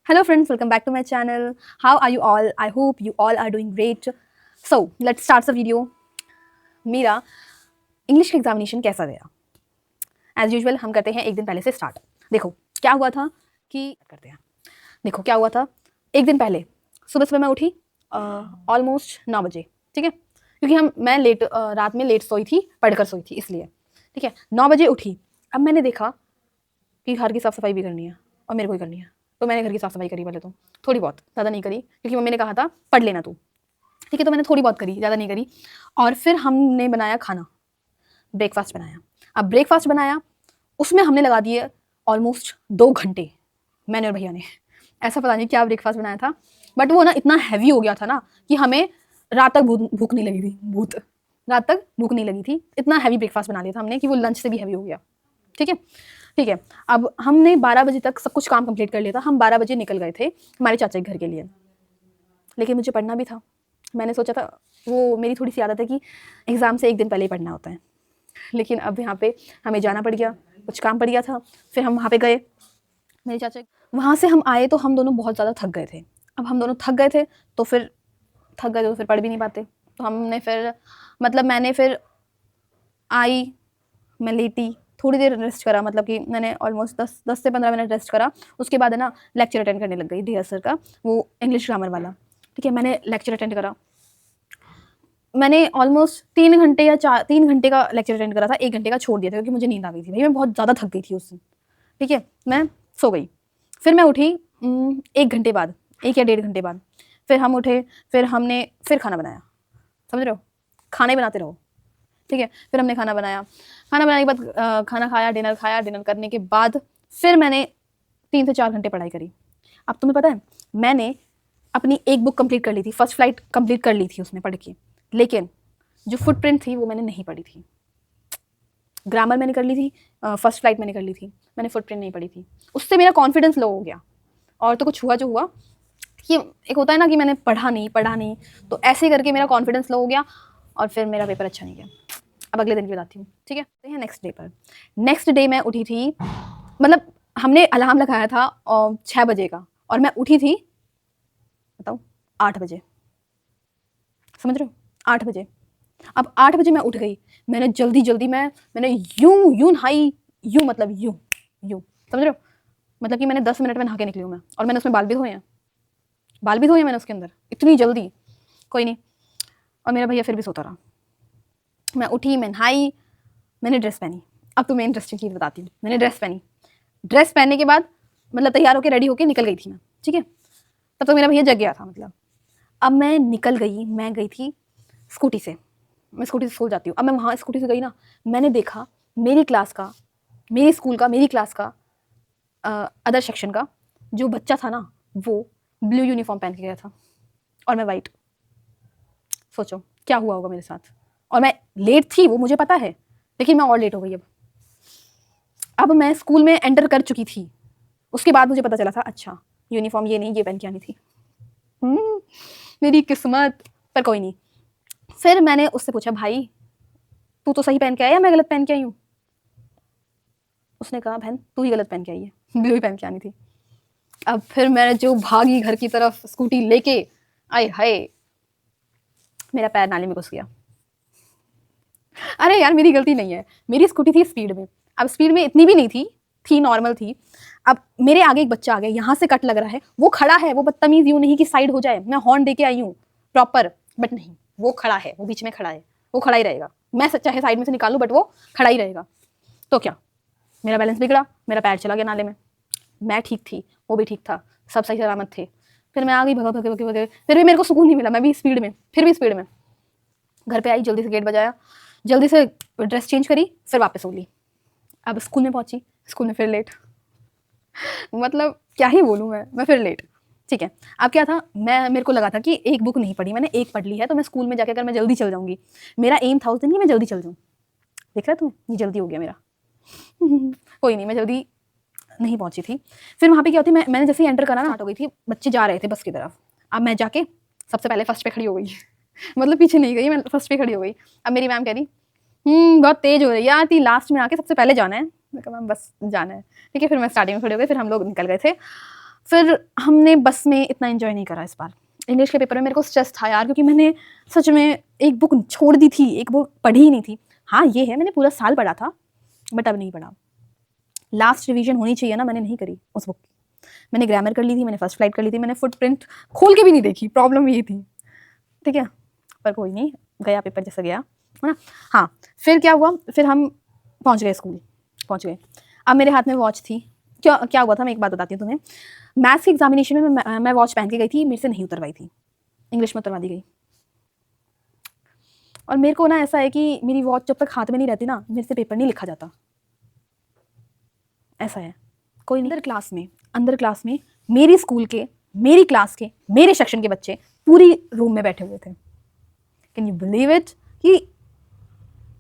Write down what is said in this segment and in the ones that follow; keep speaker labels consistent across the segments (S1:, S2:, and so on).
S1: Hello friends, welcome back to my channel. How are you all? I hope you all are doing great. So, let's start the video. मेरा English का examination कैसा गया? As usual हम करते हैं एक दिन पहले से स्टार्ट। देखो क्या हुआ था कि करते हैं। देखो क्या हुआ था, एक दिन पहले सुबह सुबह मैं उठी ऑलमोस्ट 9 बजे, ठीक है, क्योंकि मैं रात में लेट सोई थी, पढ़कर सोई थी इसलिए, ठीक है। 9 बजे उठी। अब मैंने देखा कि घर की साफ़ सफाई भी करनी है और मेरे को ही करनी है, तो मैंने घर की साफ़ सफाई करी पहले तो, थोड़ी बहुत, ज़्यादा नहीं करी, क्योंकि मम्मी ने कहा था पढ़ लेना तू, ठीक है, तो मैंने थोड़ी बहुत करी, ज़्यादा नहीं करी। और फिर हमने बनाया खाना, ब्रेकफास्ट बनाया। अब ब्रेकफास्ट बनाया, उसमें हमने लगा दिए ऑलमोस्ट 2 घंटे, मैंने और भैया ने। ऐसा पता नहीं क्या ब्रेकफास्ट बनाया था, बट वो ना इतना हैवी हो गया था ना कि हमें रात तक भूख नहीं लगी थी, रात तक भूख नहीं लगी थी। इतना हैवी ब्रेकफास्ट बना लिया था हमने कि वो लंच से भी हैवी हो गया, ठीक है। ठीक है, अब हमने 12 बजे तक सब कुछ काम कंप्लीट कर लिया था। हम 12 बजे निकल गए थे हमारे चाचा के घर के लिए, लेकिन मुझे पढ़ना भी था। मैंने सोचा था, वो मेरी थोड़ी सी आदत है कि एग्ज़ाम से एक दिन पहले ही पढ़ना होता है, लेकिन अब यहाँ पे हमें जाना पड़ गया, कुछ काम पड़ गया था। फिर हम वहाँ पे गए, मेरे चाचा वहाँ से हम आए तो हम दोनों बहुत ज़्यादा थक गए थे। अब हम दोनों थक गए थे तो फिर पढ़ भी नहीं पाते, तो हमने फिर मैंने फिर आई, मैं लेटी, थोड़ी देर रेस्ट करा, मतलब कि मैंने ऑलमोस्ट 10 से 15 मिनट रेस्ट करा। उसके बाद है ना लेक्चर अटेंड करने लग गई डियर सर का, वो इंग्लिश ग्रामर वाला, ठीक है। मैंने लेक्चर अटेंड करा, मैंने ऑलमोस्ट 3 घंटे का लेक्चर अटेंड करा था, 1 घंटे का छोड़ दिया था क्योंकि मुझे नींद आ गई थी भाई, मैं बहुत ज़्यादा थक गई थी उस दिन, ठीक है। मैं सो गई, फिर मैं उठी 1 घंटे बाद, 1 या 1.5 घंटे बाद, फिर हम उठे, फिर हमने फिर खाना बनाया, समझ रहे हो, खाना ही बनाते रहो, ठीक है। फिर हमने खाना बनाया, खाना बनाने के बाद खाना खाया, डिनर करने के बाद फिर मैंने 3 से 4 घंटे पढ़ाई करी। अब तुम्हें पता है, मैंने अपनी एक बुक कंप्लीट कर ली थी, फर्स्ट फ्लाइट कंप्लीट कर ली थी उसमें पढ़ के, लेकिन जो फुटप्रिंट थी वो मैंने नहीं पढ़ी थी। ग्रामर मैंने कर ली थी, फर्स्ट फ्लाइट मैंने कर ली थी, मैंने फुटप्रिंट नहीं पढ़ी थी। उससे मेरा कॉन्फिडेंस लो हो गया, और तो कुछ हुआ जो हुआ कि एक होता है ना कि मैंने पढ़ा नहीं, तो ऐसे करके मेरा कॉन्फिडेंस लो हो गया और फिर मेरा पेपर अच्छा नहीं गया। अब अगले दिन की बताती हूँ, ठीक है। तो नेक्स्ट डे पर, नेक्स्ट डे मैं उठी थी, मतलब हमने अलार्म लगाया था 6 बजे का, और मैं उठी थी, बताओ, 8 बजे, समझ रहे हो, 8 बजे। अब 8 बजे मैं उठ गई, मैंने जल्दी मैंने यूं नहाई, मतलब यूं, समझ रहे हो, मतलब कि मैंने 10 मिनट में नहा के निकली हूँ मैं, और मैंने उसमें बाल भी धोए हैं मैंने उसके अंदर, इतनी जल्दी, कोई नहीं। और मेरा भैया फिर भी सोता रहा। मैं उठी, मैं नहाई, मैंने ड्रेस पहनी। अब तुम्हें इंटरेस्टिंग चीज़ बताती हूँ, मैंने ड्रेस पहनी, ड्रेस पहनने के बाद तैयार होकर रेडी होकर निकल गई थी मैं, ठीक है। तब तो मेरा भैया जग गया था, अब मैं निकल गई, मैं गई थी स्कूटी से, मैं स्कूटी से स्कूल जाती हूँ। अब मैं वहाँ स्कूटी से गई ना, मैंने देखा मेरी क्लास का, मेरे स्कूल का, मेरी क्लास का अदर सेक्शन का जो बच्चा था ना, वो ब्लू यूनिफॉर्म पहन के गया था और मैं वाइट। सोचो क्या हुआ होगा मेरे साथ। और मैं लेट थी, वो मुझे पता है, लेकिन मैं और लेट हो गई। अब मैं स्कूल में एंटर कर चुकी थी, उसके बाद मुझे पता चला था अच्छा यूनिफॉर्म ये नहीं, ये पहन के आनी थी। मेरी किस्मत, पर कोई नहीं। फिर मैंने उससे पूछा, भाई तू तो सही पहन के आया या मैं गलत पहन के आई हूँ? उसने कहा, बहन तू ही गलत पहन के आई है, ब्लू ही पहन के आनी थी। अब फिर मैं जो भागी घर की तरफ स्कूटी लेके, आए हाय, मेरा पैर नाली में घुस गया। अरे यार मेरी गलती नहीं है, मेरी स्कूटी थी स्पीड में। अब स्पीड में इतनी भी नहीं थी नॉर्मल थी। अब मेरे आगे एक बच्चा आ गया, यहाँ से कट लग रहा है, वो खड़ा है, वो बदतमीज यूं नहीं कि साइड हो जाए, मैं हॉर्न दे के आई हूँ प्रॉपर, बट नहीं, वो खड़ा है, वो बीच में खड़ा है, वो खड़ा ही रहेगा। मैं चाहे साइड में से निकालूं, बट वो खड़ा ही रहेगा। तो क्या, मेरा बैलेंस बिगड़ा, मेरा पैर चला गया नाले में। मैं ठीक थी, वो भी ठीक था, सब सही सलामत थे। फिर मैं आ गई भगे, फिर भी मेरे को सुकून नहीं मिला, मैं भी स्पीड में, फिर भी स्पीड में घर पे आई, जल्दी से गेट बजाया, जल्दी से ड्रेस चेंज करी, फिर वापस सो ली। अब स्कूल में पहुंची, स्कूल में फिर लेट, मतलब क्या ही बोलूँ मैं फिर लेट, ठीक है। अब क्या था, मेरे को लगा था कि एक बुक नहीं पढ़ी, मैंने एक पढ़ ली है, तो मैं स्कूल में जाकर अगर मैं जल्दी चल जाऊंगी, मेरा एम था उस दिन कि मैं जल्दी चल जाऊँ। देख रहा तुम्हें, ये जल्दी हो गया मेरा। कोई नहीं, मैं जल्दी नहीं पहुंची थी। फिर वहाँ पे क्या होती, मैंने जैसे ही एंटर करा ना, स्टार्ट हो गई थी, बच्चे जा रहे थे बस की तरफ। अब मैं जाके सबसे पहले फर्स्ट पे खड़ी हो गई। मतलब पीछे नहीं गई, मैं फर्स्ट पे खड़ी हो गई। अब मेरी मैम कह रही, बहुत तेज हो रही है यार, ती लास्ट में आके सबसे पहले जाना है। मैं कहा मैम बस जाना है, ठीक है। फिर मैं स्टार्टिंग में खड़ी हो गई, फिर हम लोग निकल गए थे। फिर हमने बस में इतना एंजॉय नहीं करा इस बार। इंग्लिश के पेपर में मेरे को स्ट्रेस था यार, क्योंकि मैंने सच में एक बुक छोड़ दी थी, एक बुक पढ़ी ही नहीं थी। हाँ ये है, मैंने पूरा साल पढ़ा था बट अब नहीं पढ़ा। लास्ट रिवीजन होनी चाहिए ना, मैंने नहीं करी उस बुक की। मैंने ग्रामर कर ली थी, मैंने फर्स्ट फ्लाइट कर ली थी, मैंने फुटप्रिंट खोल के भी नहीं देखी, प्रॉब्लम ये थी, ठीक है। पर कोई नहीं, गया पेपर जैसा गया, है ना। हाँ फिर क्या हुआ, फिर हम पहुँच गए, स्कूल पहुँच गए। अब मेरे हाथ में वॉच थी। क्या क्या हुआ था, मैं एक बात बताती हूँ तुम्हें। मैथ्स के एग्जामिनेशन में मैं वॉच पहन के गई थी, मेरे से नहीं उतरवाई थी, इंग्लिश में उतरवा दी गई। और मेरे को ना ऐसा है कि मेरी वॉच जब तक हाथ में नहीं रहती ना, मेरे से पेपर नहीं लिखा जाता, ऐसा है। कोई नहीं, अंदर क्लास में मेरी स्कूल के, मेरी क्लास के, मेरे सेक्शन के बच्चे पूरी रूम में बैठे हुए थे। कैन यू बिलीव इट कि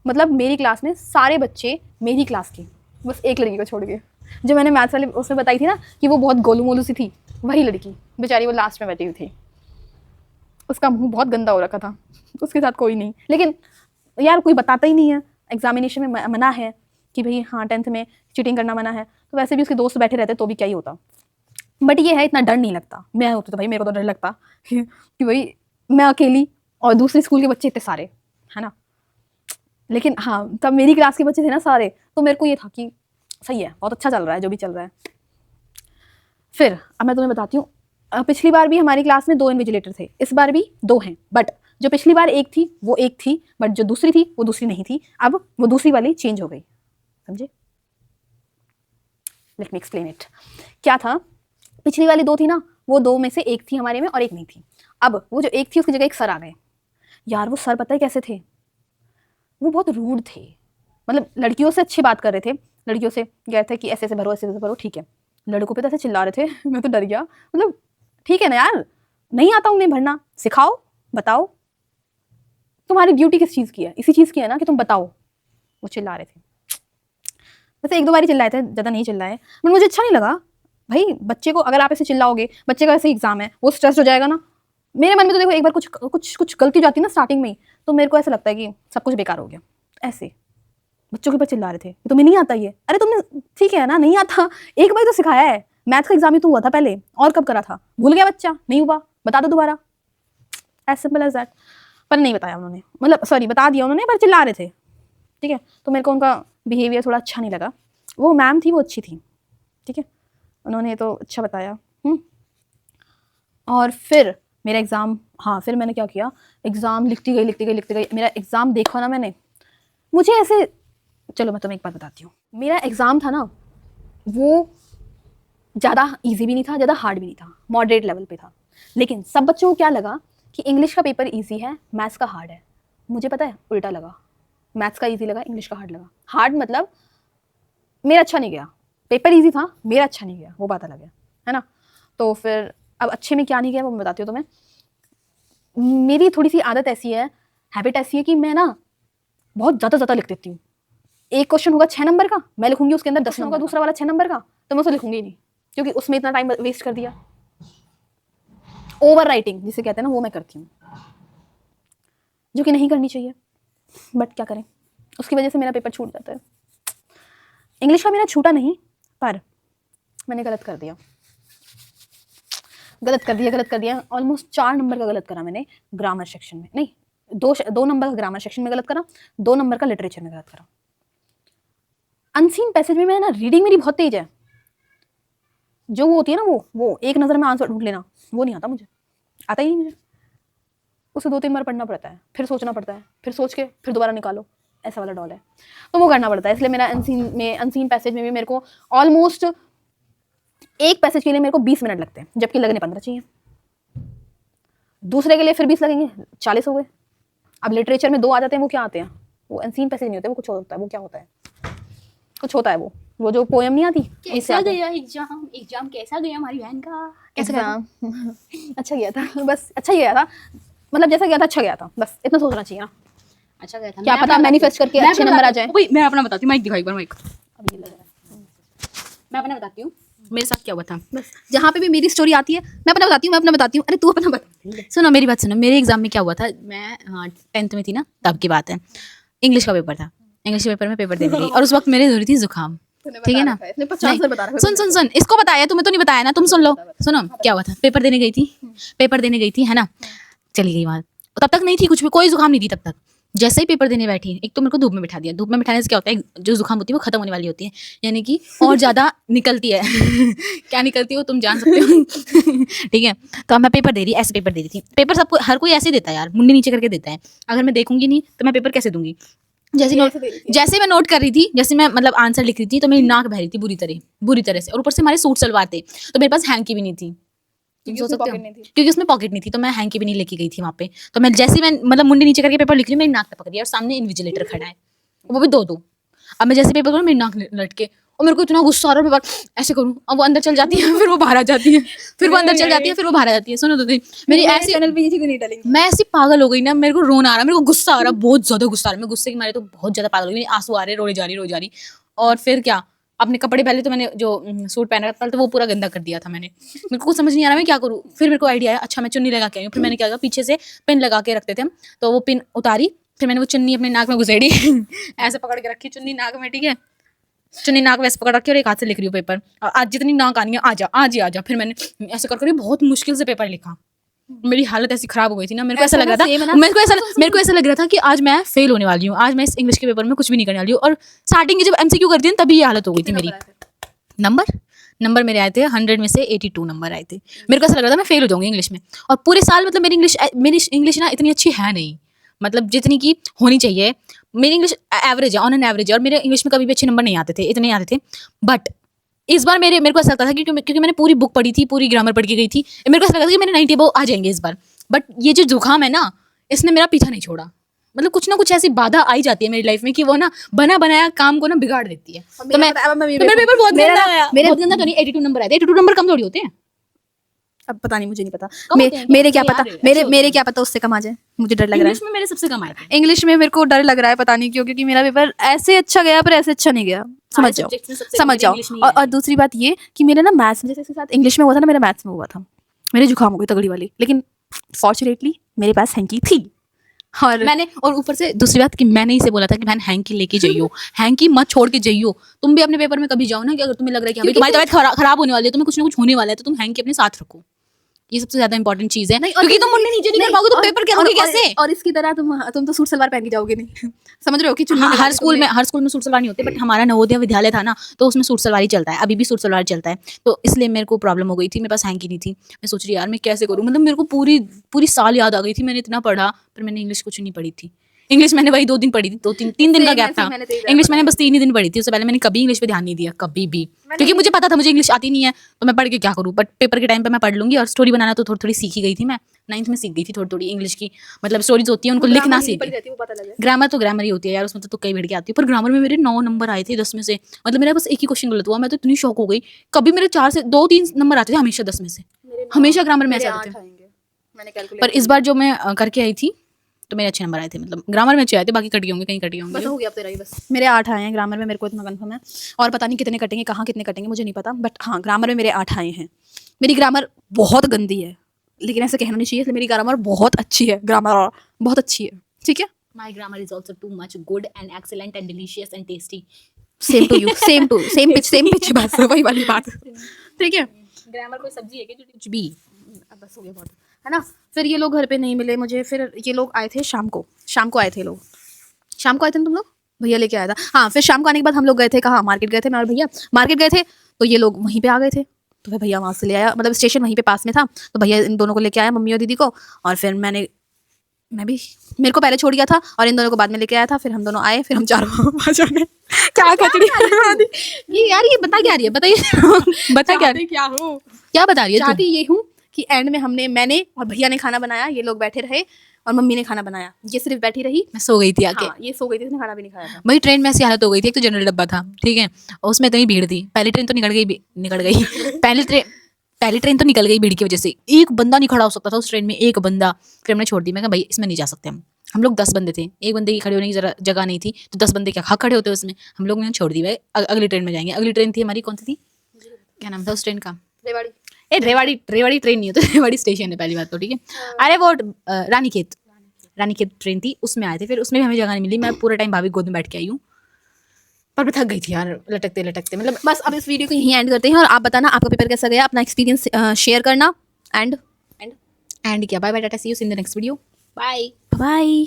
S1: मतलब मेरी क्लास में सारे बच्चे मेरी क्लास के, बस एक लड़की को छोड़ के, जो मैंने मैथ्स वाले उसमें बताई थी ना कि वो बहुत गोलू मोलू सी थी, वही लड़की बेचारी, वो लास्ट में बैठी हुई थी। उसका मुंह बहुत गंदा हो रखा था, उसके साथ कोई नहीं। लेकिन यार कोई बताता ही नहीं है, एग्जामिनेशन में मना है कि भाई हाँ 10th में चीटिंग करना मना है, तो वैसे भी उसके दोस्त बैठे रहते तो भी क्या ही होता। बट ये है, इतना डर नहीं लगता। मैं होती तो भाई मेरे को तो डर लगता कि भाई मैं अकेली और दूसरे स्कूल के बच्चे इतने सारे, है ना। लेकिन हाँ तब मेरी क्लास के बच्चे थे ना सारे, तो मेरे को ये था कि सही है, बहुत अच्छा चल रहा है जो भी चल रहा है। फिर अब मैं तुम्हें बताती हूँ, पिछली बार भी हमारी क्लास में 2 इन्विजिलेटर थे, इस बार भी 2 हैं। बट जो पिछली बार एक थी वो एक थी, बट जो दूसरी थी वो दूसरी नहीं थी। अब वो दूसरी वाली चेंज हो गई, समझे। Let me explain it. क्या था, पिछली वाली 2 थी ना, वो 2 में से एक थी हमारे में और एक नहीं थी। अब वो जो एक थी उसकी जगह एक सर आ गए। यार वो सर पता है कैसे थे, वो बहुत रूड थे। मतलब लड़कियों से अच्छी बात कर रहे थे, लड़कियों से कह थे कि ऐसे ऐसे भरो, ऐसे ऐसे भरो, ठीक है। लड़कों पे तो ऐसे चिल्ला रहे थे मैं तो डर गया। मतलब ठीक है ना यार, नहीं आता उन्हें भरना, सिखाओ, बताओ, तुम्हारी ड्यूटी किस चीज़ की है, इसी चीज़ की है ना कि तुम बताओ। वो चिल्ला रहे थे, वैसे 1-2 बार ही चिल्लाए थे, ज़्यादा नहीं चिल्लाए। बट मुझे अच्छा नहीं लगा भाई। बच्चे को अगर आप ऐसे चिल्लाओगे, बच्चे का ऐसे एग्जाम है, वो स्ट्रेस हो जाएगा ना। मेरे मन में तो देखो, एक बार कुछ गलती हो जाती है ना स्टार्टिंग में ही, तो मेरे को ऐसा लगता है कि सब कुछ बेकार हो गया। ऐसे बच्चों के ऊपर चिल्ला रहे थे, तुम्हें नहीं आता ये, अरे तुमने ठीक है ना, नहीं आता, एक बार तो सिखाया है। मैथ्स का एग्जाम ही तो हुआ था पहले, और कब करा था, भूल गया बच्चा, नहीं हुआ, बता दो दोबारा, एज सिंपल एज दैट। पर नहीं बताया उन्होंने, मतलब सॉरी बता दिया उन्होंने, पर चिल्ला रहे थे, ठीक है। तो मेरे को उनका बिहेवियर थोड़ा अच्छा नहीं लगा। वो मैम थी, वो अच्छी थी, ठीक है, उन्होंने तो अच्छा बताया। और फिर मेरा एग्ज़ाम, हाँ फिर मैंने क्या किया, एग्ज़ाम लिखती गई। मेरा एग्ज़ाम देखा ना मैंने, मुझे ऐसे, चलो मैं तुम्हें एक बात बताती हूँ। मेरा एग्ज़ाम था ना, वो ज़्यादा इजी भी नहीं था, ज़्यादा हार्ड भी नहीं था, मॉडरेट लेवल पे था। लेकिन सब बच्चों को क्या लगा कि इंग्लिश का पेपर इजी है, मैथ्स का हार्ड है। मुझे पता है उल्टा लगा, मैथ्स का इजी लगा, इंग्लिश का हार्ड लगा। हार्ड मतलब मेरा अच्छा नहीं गया, पेपर इजी था, मेरा अच्छा नहीं गया, वो बात अलग है ना। तो फिर अब अच्छे में क्या नहीं गया वो मैं बताती हूँ तुम्हें। मेरी थोड़ी सी आदत ऐसी है, हैबिट ऐसी है कि मैं ना बहुत ज़्यादा लिख देती हूँ। एक क्वेश्चन होगा 6 नंबर का, मैं लिखूंगी उसके अंदर 10 नंबर, दूसरा वाला 6 नंबर का, तो मैं उसे लिखूंगी नहीं, क्योंकि उसमें इतना टाइम वेस्ट कर दिया। ओवर राइटिंग जिसे कहते हैं ना, वो मैं करती हूँ, जो कि नहीं करनी चाहिए, बट क्या करें, उसकी वजह से मेरा पेपर छूट जाता है। इंग्लिश का मेरा छूटा नहीं, पर मैंने गलत कर दिया। ऑलमोस्ट 4 नंबर का गलत करा मैंने ग्रामर सेक्शन में, नहीं 2 नंबर का ग्रामर सेक्शन में गलत करा, 2 नंबर का लिटरेचर में गलत करा। अनसीन पैसेज में मैं ना, रीडिंग मेरी बहुत तेज है, जो वो होती है ना, वो एक नज़र में आंसर ढूंढ लेना, वो नहीं आता मुझे, आता ही नहीं मुझे। उसे 2-3 बार पढ़ना पड़ता है, फिर सोचना पड़ता है, फिर सोच के फिर दोबारा निकालो, ऐसा वाला डॉल है, तो वो करना पड़ता है। इसलिए मेरा अनसीन पैसेज में भी मेरे को ऑलमोस्ट एक पैसेज के लिए मेरे को 20 मिनट लगते हैं, जबकि लगने 15 चाहिए। दूसरे के लिए फिर 20 लगेंगे, 40 हो गए। अब लिटरेचर में 2 आ जाते हैं, वो क्या आते हैं, वो अनसीन पैसेज नहीं होते, वो कुछ होता है, वो क्या होता है, कुछ होता है, वो जो पोएम नहीं आती,
S2: कैसा गया एग्जाम कैसा गया हमारी बहन का?
S1: कैसा गया? अच्छा गया था, बस अच्छा गया था, मतलब जैसा गया था अच्छा गया था, बस इतना सोचना चाहिए ना।
S2: अच्छा गया था,
S1: क्या पता मैनिफेस्ट करके अच्छे नंबर आ जाए।
S2: मैं अपना बताती हूँ, माइक दिखाओ एक बार, माइक। अब ये लग रहा है, मैं अपना बताती हूँ मेरे साथ क्या हुआ था।
S1: बस जहाँ पे भी मेरी स्टोरी आती है मैं अपना बताती हूँ। अरे तू अपना बता।
S2: सुनो मेरी बात सुनो, मेरे एग्जाम में क्या हुआ था, मैं 10th में थी ना, तब की बात है। इंग्लिश का पेपर था, इंग्लिश के पेपर में पेपर देने गई, और उस वक्त मेरे हो रही थी जुकाम, ठीक है ना?
S1: इसने 50 बार बता रखा है।
S2: सुन सुन सुन, इसको बताया, तुम्हें तो नहीं बताया ना, तुम सुन लो। सुनो क्या हुआ था, पेपर देने गई थी, पेपर देने गई थी है ना, चली गई वहां, तब तक नहीं थी कुछ भी, कोई जुकाम नहीं थी तब तक। जैसे ही पेपर देने बैठी, एक तो मेरे को धूप में बिठा दिया। धूप में बिठाने से क्या होता है, जो जुकाम होती है वो खत्म होने वाली होती है, यानी कि और ज्यादा निकलती है। क्या निकलती है वो तुम जान सकते हो। ठीक है, तो अब मैं पेपर दे रही, ऐसे पेपर दे रही थी। पेपर सबको, हर कोई ऐसे देता है यार, मुंडी नीचे करके देता है। अगर मैं देखूंगी नहीं तो मैं पेपर कैसे दूंगी? जैसे मैं नोट कर रही थी, जैसे मैं मतलब आंसर लिख रही थी, तो मेरी नाक बह रही थी बुरी तरह से, और ऊपर से हमारे सूट सलवार थे, तो मेरे पास हैंकी भी नहीं थी। तुम सोच सकते हो, क्योंकि उसमें पॉकेट नहीं थी, तो मैं हैंकी भी नहीं लेके गई थी वहां पे। तो मैं जैसे ही मैं मतलब मुंडी नीचे करके पेपर लिख रही हूँ, मेरी नाक टपक रही है, और सामने इन्विजिलेटर खड़ा है, वो भी दो। अब मैं जैसे पेपर करूँ, मेरी नाक लटके, और मेरे को इतना गुस्सा आ रहा है, पेपर ऐसे करूँ, अब वो अंदर चल जाती है, फिर वो बाहर आ जाती है, फिर वो अंदर चल जाती है, फिर वो बाहर आ जाती है। सुनो तो सही, मेरी ऐसी
S1: चैनल पे ये चीज़ नहीं डालेंगे।
S2: मैं ऐसी पागल हो गई ना, मेरे को रोना आ रहा, मेरे को गुस्सा आ रहा, बहुत ज्यादा गुस्सा आ रहा, मैं गुस्से के मारे तो बहुत ज्यादा पागल हो गई, आंसू आ रहे, रोई जा रही। और फिर क्या, अपने कपड़े, पहले तो मैंने जो सूट पहना था तो वो पूरा गंदा कर दिया था मैंने। मेरे को कुछ समझ नहीं आ रहा मैं क्या करूँ। फिर मेरे को आइडिया आया, अच्छा मैं चुन्नी लगा के आई हूँ। फिर मैंने क्या किया, पीछे से पिन लगा के रखते थे हम, तो वो पिन उतारी, फिर मैंने वो चुन्नी अपने नाक में घुसेड़ी। ऐसे पकड़ के रखी चुन्नी नाक में, ठीक है, चुन्नी नाक वैसे पकड़ रखी, और एक हाथ से लिख रही हूँ पेपर, और आज जितनी नाक आनी है आज ही आ जा। फिर मैंने ऐसे कर बहुत मुश्किल से पेपर लिखा। मेरी हालत ऐसी खराब हो गई थी ना, मेरे को ऐसा लग रहा था, मेरे को ऐसा लग रहा था कि आज मैं फेल होने वाली हूँ, आज मैं इस इंग्लिश के पेपर में कुछ भी नहीं करने वाली हूँ। और स्टार्टिंग की जब एमसीक्यू करती है तभी ये हालत हो गई थी मेरी। नंबर मेरे आए थे 100 में से 82 नंबर आए थे। मेरे को ऐसा लग रहा था मैं फेल हो जाऊंगी इंग्लिश में। और पूरे साल मतलब मेरी इंग्लिश ना इतनी अच्छी है नहीं, मतलब जितनी की होनी चाहिए। मेरी इंग्लिश एवरेज है, ऑन एन एवरेज है, और मेरे इंग्लिश में कभी भी अच्छे नंबर नहीं आते थे, इतने नहीं आते थे। बट इस बार मेरे को ऐसा लगता था क्योंकि मैंने पूरी बुक पढ़ी थी, पूरी ग्रामर पढ़ के गई थी, मेरे को ऐसा लगा था कि मेरे 90 अबव आ जाएंगे इस बार। बट ये जो जुकाम है ना, इसने मेरा पीछा नहीं छोड़ा। मतलब कुछ ना कुछ ऐसी बाधा आई जाती है मेरी लाइफ में कि वो ना बना बनाया काम को ना बिगाड़ देती है। तो मेरा पेपर बहुत गंदा आया, बहुत गंदा तो नहीं, 82 नंबर आए थे। 82 नंबर कम थोड़ी होते हैं।
S1: अब पता नहीं, मुझे नहीं पता,
S2: होते हैं,
S1: मेरे क्या
S2: मुझे
S1: पता,
S2: याद है,
S1: मेरे क्या पता उससे कम आ जाए, मुझे डर लग रहा
S2: इंग्लिश में मेरे सबसे कम आए थे।
S1: है। इंग्लिश में मेरे को डर लग रहा है, पता नहीं क्यों, क्योंकि मेरा पेपर ऐसे अच्छा गया पर ऐसे अच्छा नहीं गया, समझ जाओ, समझ जाओ। और दूसरी बात ये कि मेरे ना मैथ्स में, जैसे इसके साथ इंग्लिश में हुआ था ना, मेरा मैथ्स में हुआ था, मेरी जुकाम हो गई तगड़ी वाली, लेकिन फॉर्चुनेटली मेरे पास हैंकी थी। और
S2: मैंने, और ऊपर से दूसरी बात कि मैंने इसे बोला था कि बहन हैंकी लेके जाइयो, हैंकी मत छोड़ के जाइयो। तुम भी अपने पेपर में कभी जाओ ना, कि अगर तुम्हें लग रहा है कि अभी तुम्हारी तबीयत खराब होने वाली है, तुम्हें कुछ ना कुछ होने वाला है, तो तुम हैंकी अपने साथ रखो। ये सबसे ज्यादा इंपॉर्टेंट चीज है, क्योंकि तुम मुंडे नीचे नहीं कर पाओगे तो पेपर क्या दोगे कैसे?
S1: और इसकी तरह तुम तो सूट सलवार पहन के जाओगे नहीं। समझ रहे हो कि
S2: हाँ, हर स्कूल में सूट सलवार नहीं होते, बट हमारा नवोदय विद्यालय था ना, तो उसमें सूट सलवार ही चलता है, अभी भी सूट सलवार चलता है। तो इसलिए मेरे को प्रॉब्लम हो गई थी, मेरे पास हैंकी नहीं थी। मैं सोच रही यार मैं कैसे करूँ, मतलब मेरे को पूरी साल याद आ गई थी, मैंने इतना पढ़ा, पर मैंने इंग्लिश कुछ नहीं पढ़ी थी। इंग्लिश मैंने वही 2 दिन पढ़ी थी, 3 दिन का गैप था। इंग्लिश मैंने बस 3 ही दिन पढ़ी थी, उससे पहले मैंने कभी इंग्लिश पे ध्यान नहीं दिया, कभी भी, क्योंकि मुझे पता था मुझे इंग्लिश आती नहीं है, तो मैं पढ़ के क्या करूँ। बट पेपर के टाइम पे मैं पढ़ लूंगी। और स्टोरी बनाना तो थोड़ी सीखी गई थी मैं, 9th में सीख गई थी थोड़ी इंग्लिश की, मतलब स्टोरीज होती है उनको लिखना सीख। ग्रामर तो ग्रामर ही होती है यार, उसमें तो कई भिड़ के आती है। पर ग्रामर में मेरे 9 नंबर आए थे 10 में से, मतलब मेरा बस एक ही क्वेश्चन गलत हुआ, मैं तो इतनी शॉक हो गई। कभी मेरे 4 से 2-3 नंबर आते थे हमेशा 10 में से, हमेशा ग्रामर में ऐसे आते थे। पर इस बार जो मैं करके आई थी तो मेरे अच्छे नंबर आए थे, मतलब ग्रामर में अच्छे आए थे, बाकी कट गए होंगे, कहीं कट गए होंगे।
S1: बस हो गया अब तेरा ही बस। मेरे 8 आए हैं ग्रामर में, मेरे को इतना कंफर्म है, और पता नहीं कितने कटेंगे, कहाँ कितने कटेंगे मुझे नहीं पता, बट हाँ ग्रामर में मेरे 8 आए हैं। मेरी ग्रामर बहुत गंदी है, लेकिन ऐसा कहना नहीं चाहिए, इसलिए मेरी ग्रामर बहुत अच्छी है, ग्रामर बहुत अच्छी है, ठीक है।
S2: My grammar is also too much good and excellent and delicious and tasty.
S1: Same to you, same pitch बस वही वाली बात, ठीक है।
S2: ग्रामर कोई सब्जी है कि कुछ भी।
S1: अब बस हो गया बहुत, है ना। फिर ये लोग घर पे नहीं मिले मुझे, फिर ये लोग आए थे शाम को आए थे लोग, शाम को आए थे ना तुम लोग, भैया लेके आया था। हाँ, फिर शाम को आने के बाद हम लोग गए थे कहाँ, मार्केट गए थे, मैं और भैया मार्केट गए थे, तो ये लोग वहीं पे आ गए थे। तो फिर भैया वहाँ से ले आया, मतलब स्टेशन वहीं पे पास में था, तो भैया इन दोनों को लेके आया, मम्मी और दीदी को। और फिर मेरे को पहले छोड़ गया था, और इन दोनों को बाद में लेके आया था। फिर हम दोनों आए, फिर हम चारों गए। क्या खचड़ी
S2: ये यार, ये बता क्या रही है, बताइए। बता क्या हो, क्या बता रही है?
S1: चाहती ये हूँ कि एंड में मैंने और भैया ने खाना बनाया, ये लोग बैठे रहे, और मम्मी ने खाना बनाया, ये सिर्फ बैठी रही।
S2: मैं सो गई थी आके।
S1: हाँ, ये सो गई थी, इसने खाना भी नहीं खाया था।
S2: भाई ट्रेन में ऐसी हालत हो गई थी, एक तो जनरल डब्बा था, ठीक है, और उसमें इतनी भीड़ थी। पहली ट्रेन तो निकल गई पहली ट्रेन तो निकल गई भीड़ की वजह से। एक बंदा नहीं खड़ा हो सकता था उस ट्रेन में, एक बंदा। फिर हमने छोड़ दी, मैं कहा भाई इसमें नहीं जा सकते हम लोग 10 बंदे थे, एक बंदे की खड़े होने की जरा जगह नहीं थी, तो 10 बंदे क्या खड़े होते उसमें। हम लोग ने छोड़ दी, भाई अगली ट्रेन में जाएंगे। अगली ट्रेन थी हमारी, कौन सी थी, क्या नाम था उस ट्रेन का? रेवाड़ी ट्रेन नहीं है, तो रेवाड़ी स्टेशन है पहली बात तो, ठीक है। अरे वो रानीखेत ट्रेन थी, उसमें आए थे। फिर उसमें भी हमें जगह नहीं मिली, मैं पूरे टाइम भाभी गोद में बैठ के आई हूँ। पर मैं थक गई थी यार लटकते लटकते, मतलब
S1: बस अब इस वीडियो को यहीं एंड करते हैं और आप बताना आपका पेपर कैसा गया, अपना एक्सपीरियंस शेयर करना एंड
S2: एंड क्या, बाय बाय टाटा, see you in the next video, bye.
S1: Bye.